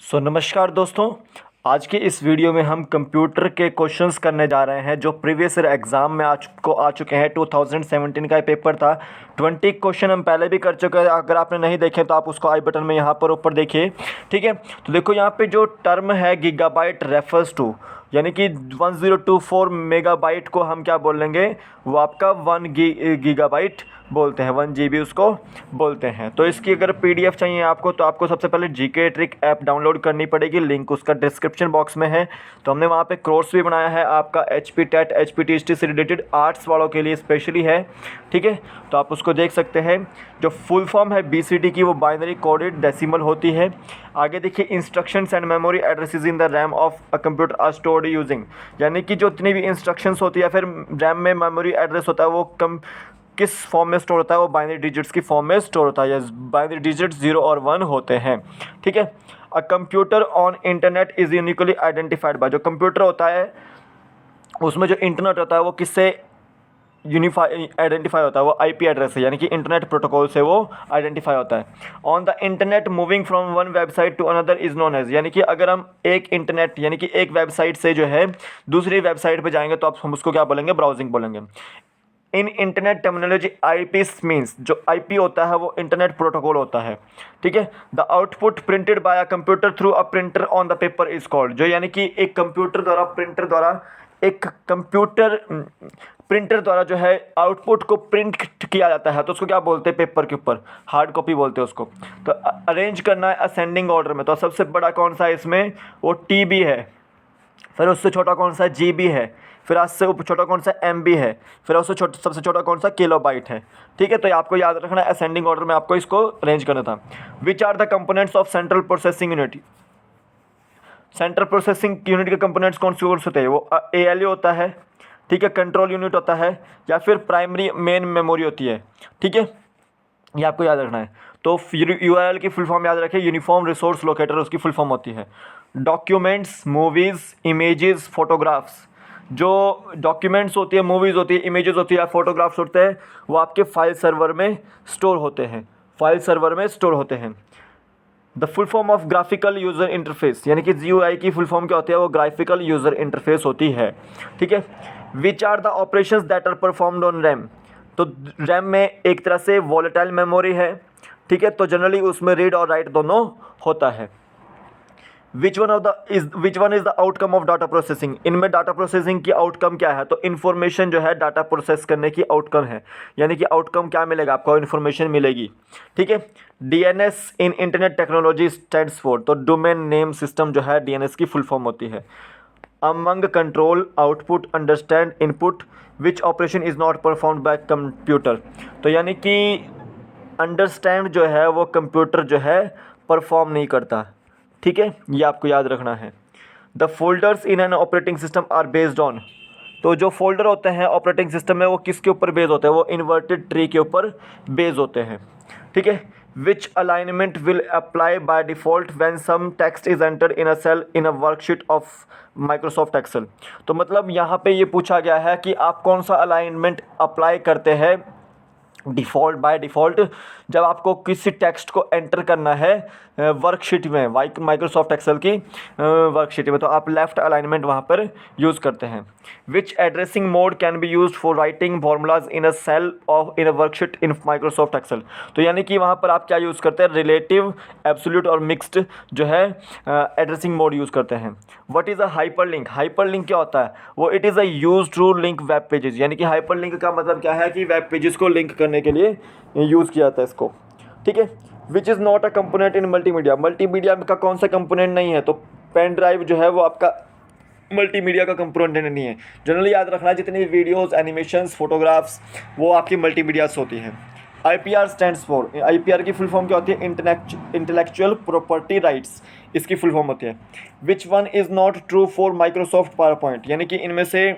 नमस्कार दोस्तों। आज के इस वीडियो में हम कंप्यूटर के क्वेश्चंस करने जा रहे हैं जो प्रीवियस ईयर एग्ज़ाम में आ चुके हैं। 2017 का ये पेपर था। 20 क्वेश्चन हम पहले भी कर चुके हैं। अगर आपने नहीं देखे तो आप उसको आई बटन में यहाँ पर ऊपर देखिए, ठीक है। तो देखो यहाँ पे जो टर्म है गीगाबाइट रेफर्स टू, यानी कि 1024 मेगाबाइट को हम क्या बोल लेंगे, वो आपका 1 गीगाबाइट बोलते हैं, 1 GB उसको बोलते हैं। तो इसकी अगर पीडीएफ चाहिए आपको तो आपको सबसे पहले जीके ट्रिक ऐप डाउनलोड करनी पड़ेगी। लिंक उसका डिस्क्रिप्शन बॉक्स में है। तो हमने वहाँ पे कोर्स भी बनाया है आपका HP टेट HPTST से रिलेटेड आर्ट्स वालों के लिए स्पेशली है, ठीक है। तो आप उसको देख सकते हैं। जो फुल फॉर्म है BCD की वो बाइनरी कोडेड डेसिमल होती है। आगे देखिए, instructions and memory addresses in the RAM of a computer are stored using, यानी कि जो इतनी भी इंस्ट्रक्शंस होती है फिर रैम में मेमोरी एड्रेस होता है वो किस फॉर्म में स्टोर होता है, वो बाइनरी डिजिट्स की फॉर्म में स्टोर होता है। या बाइनरी डिजिट्स 0 और 1 होते हैं, ठीक है। A computer on internet is uniquely identified by, जो कंप्यूटर होता है उसमें जो इंटरनेट होता है वो किससे आइडेंटिफाई होता है, वो IP एड्रेस है, यानी कि इंटरनेट प्रोटोकॉल से वो आइडेंटिफाई होता है। On the internet moving from one website to another is known as, यानी कि अगर हम एक इंटरनेट यानी कि एक वेबसाइट से जो है दूसरी वेबसाइट पे जाएंगे तो आप हम उसको क्या बोलेंगे, ब्राउजिंग बोलेंगे। इन इंटरनेट टर्मिनोलॉजी IP मीन्स, जो IP होता है वो इंटरनेट प्रोटोकॉल होता है, ठीक है। The output printed by a computer through a printer on the paper is called, जो यानी कि एक कंप्यूटर द्वारा प्रिंटर द्वारा जो है आउटपुट को प्रिंट किया जाता है तो उसको क्या बोलते हैं, पेपर के ऊपर हार्ड कॉपी बोलते हैं उसको। तो अरेंज करना है असेंडिंग ऑर्डर में, तो सबसे बड़ा कौन सा है इसमें, वो TB है। फिर उससे छोटा कौन सा GB है। फिर उससे छोटा कौन सा MB है। फिर उससे सबसे छोटा कौन सा किलोबाइट है, ठीक है। तो ये आपको याद रखना है, असेंडिंग ऑर्डर में आपको इसको अरेंज करना था। Which are the components of central processing unit, central processing unit के कंपोनेंट्स कौन से होते हैं, वो ALU होता है, ठीक है, कंट्रोल यूनिट होता है, या फिर प्राइमरी मेन मेमोरी होती है, ठीक है। ये आपको याद रखना है। तो URL की फुल फॉर्म याद रखें, यूनिफॉर्म रिसोर्स लोकेटर उसकी फुल फॉर्म होती है। डॉक्यूमेंट्स, मूवीज़, इमेजेस, फोटोग्राफ्स, जो डॉक्यूमेंट्स होती है, मूवीज़ होती है, इमेजेस होती है, फोटोग्राफ्स होते हैं, वो आपके फाइल सर्वर में स्टोर होते हैं, फाइल सर्वर में स्टोर होते हैं। The full form of graphical user interface, यानी कि GUI की फुल फॉर्म क्या होती है, वो ग्राफिकल यूज़र इंटरफेस होती है, ठीक है। Which are the operations that are performed on RAM, तो रैम में एक तरह से वॉलेटाइल मेमोरी है, ठीक है। तो जनरली उसमें रीड और राइट दोनों होता है। Which one is the outcome of data processing, इनमें डाटा प्रोसेसिंग की आउटकम क्या है, तो इन्फॉर्मेशन जो है डाटा प्रोसेस करने की आउटकम है, यानी कि आउटकम क्या मिलेगा आपको, इन्फॉर्मेशन मिलेगी, ठीक है। DNS in internet technology stands for, तो डोमेन नेम सिस्टम जो है DNS की फुल फॉर्म होती है। Among control output understand input which operation is not performed by computer, तो यानी कि अंडरस्टैंड जो है वो कंप्यूटर जो है परफॉर्म नहीं करता, ठीक है। ये आपको याद रखना है। The folders in an operating system are based on, तो जो फोल्डर होते हैं ऑपरेटिंग सिस्टम में वो किसके ऊपर बेस होते हैं, वो इन्वर्टेड ट्री के ऊपर बेस होते हैं, ठीक है। Which alignment will apply by default when some text is entered in a cell in a worksheet of Microsoft Excel, तो मतलब यहाँ पे ये पूछा गया है कि आप कौन सा अलाइनमेंट अप्लाई करते हैं बाय डिफ़ॉल्ट जब आपको किसी टेक्स्ट को एंटर करना है वर्कशीट में, माइक्रोसॉफ्ट एक्सेल की वर्कशीट में, तो आप लेफ़्ट अलाइनमेंट वहाँ पर यूज़ करते हैं। Which addressing mode can be used for writing formulas in a cell of in a worksheet in Microsoft Excel, तो यानी कि वहाँ पर आप क्या यूज़ करते हैं, रिलेटिव, एब्सोल्यूट और मिक्स्ड जो है एड्रेसिंग मोड यूज़ करते हैं। What is a hyperlink, hyperlink क्या होता है, वो it is a use to link web pages, यानी कि हाइपरलिंक का मतलब क्या है कि वेब पेजेस को लिंक करने के लिए यूज़ किया जाता है इसको, ठीक है। Which is not a component in multimedia, multimedia का कौन सा कंपोनेंट नहीं है, तो पेन ड्राइव जो है वो आपका मल्टीमीडिया का कंपोनेंट नहीं है। जनरली याद रखना, जितनी वीडियोस, एनिमेशंस, फोटोग्राफ्स वो आपकी मल्टीमीडियास होती हैं। IPR स्टैंड्स फॉर, IPR की फुल फॉर्म क्या होती है, इंटेलेक्चुअल प्रॉपर्टी राइट्स, इसकी फुल फॉर्म होती है। Which one is not true for Microsoft power point, यानी कि इनमें से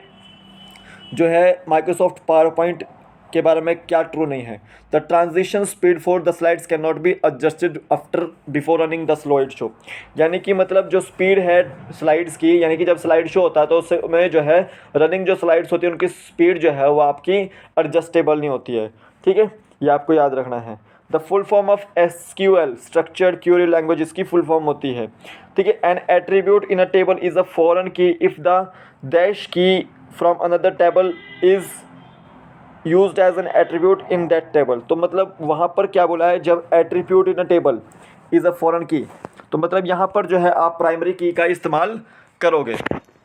जो है माइक्रोसॉफ्ट पावर पॉइंट के बारे में क्या ट्रू नहीं है। The transition speed for the slides can not be adjusted after before running the slide show, यानी कि मतलब जो स्पीड है स्लाइड्स की, यानी कि जब स्लाइड शो होता है तो उसमें जो है रनिंग जो स्लाइड्स होती है उनकी स्पीड जो है वो आपकी एडजस्टेबल नहीं होती है, ठीक है। ये आपको याद रखना है। The full form of SQL structured query language इसकी फुल फॉर्म होती है, ठीक है। An attribute in a table is a foreign key if the dash key from another table is used as an attribute in that table. तो मतलब वहाँ पर क्या बोला है, जब attribute in a table is a foreign key, तो मतलब यहाँ पर जो है आप प्राइमरी की का इस्तेमाल करोगे।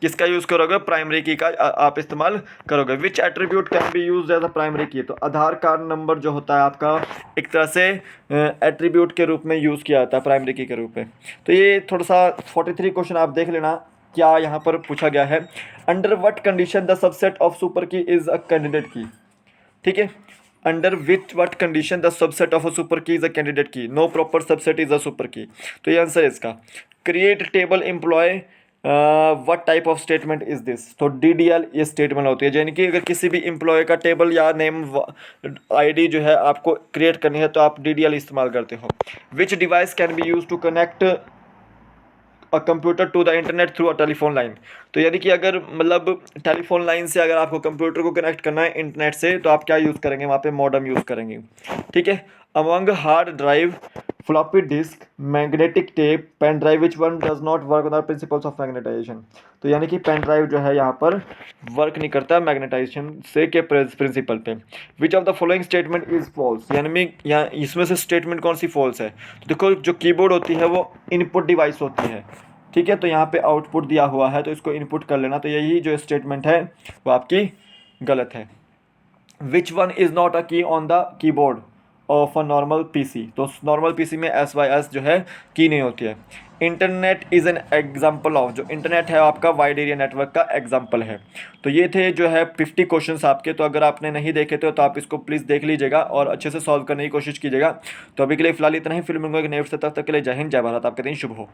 किसका यूज़ करोगे, प्राइमरी की का आप इस्तेमाल करोगे। Which attribute can be use as a primary key, तो आधार कार्ड नंबर जो होता है आपका एक तरह से एट्रीब्यूट के रूप में यूज़ किया जाता है प्राइमरी की के रूप में। तो ये थोड़ा सा 43 क्वेश्चन आप देख लेना क्या यहाँ पर पूछा गया है। Under what condition the subset of super key is a candidate key, ठीक है। Under with what condition the subset of a super key is a candidate key, no proper subset is a super key. तो ये answer है इसका। Create table employ what type of statement is this, तो DDL ये statement होती है, यानी कि अगर किसी भी एम्प्लॉय का टेबल या नेम ID जो है आपको क्रिएट करनी है तो आप DDL इस्तेमाल करते हो। Which device can be use to connect a computer to the internet through a telephone line, तो यानी कि अगर मतलब टेलीफोन लाइन से अगर आपको कंप्यूटर को कनेक्ट करना है इंटरनेट से तो आप क्या यूज़ करेंगे, वहाँ पे मॉडेम यूज़ करेंगे, ठीक है। Among hard drive, floppy disk, magnetic tape, pen drive, which one does not work on the principles of magnetization, तो यानी कि पेन ड्राइव जो है यहाँ पर वर्क नहीं करता मैग्नेटाइजेशन से के प्रिंसिपल पे। Which of the following statement is false, यानी में यहाँ इसमें से स्टेटमेंट कौन सी फॉल्स है, तो देखो जो कीबोर्ड होती है वो इनपुट डिवाइस होती है, ठीक है। तो यहाँ पे आउटपुट दिया हुआ है तो इसको इनपुट कर लेना, तो यही जो स्टेटमेंट है वो आपकी गलत है। Which one is not a key on the keyboard of a normal PC, तो नॉर्मल PC में SYS जो है की नहीं होती है। Internet is an example of, जो इंटरनेट है आपका वाइड एरिया नेटवर्क का एग्जाम्पल है। तो ये थे जो है 50 क्वेश्चंस आपके, तो अगर आपने नहीं देखे थे तो आप इसको प्लीज़ देख लीजिएगा और अच्छे से सॉल्व करने की कोशिश कीजिएगा। तो अभी के लिए फिलहाल इतना ही, फिर मिलूंगा एक नए से, तब तक के लिए जय हिंद जय भारत, आपका दिन शुभ हो।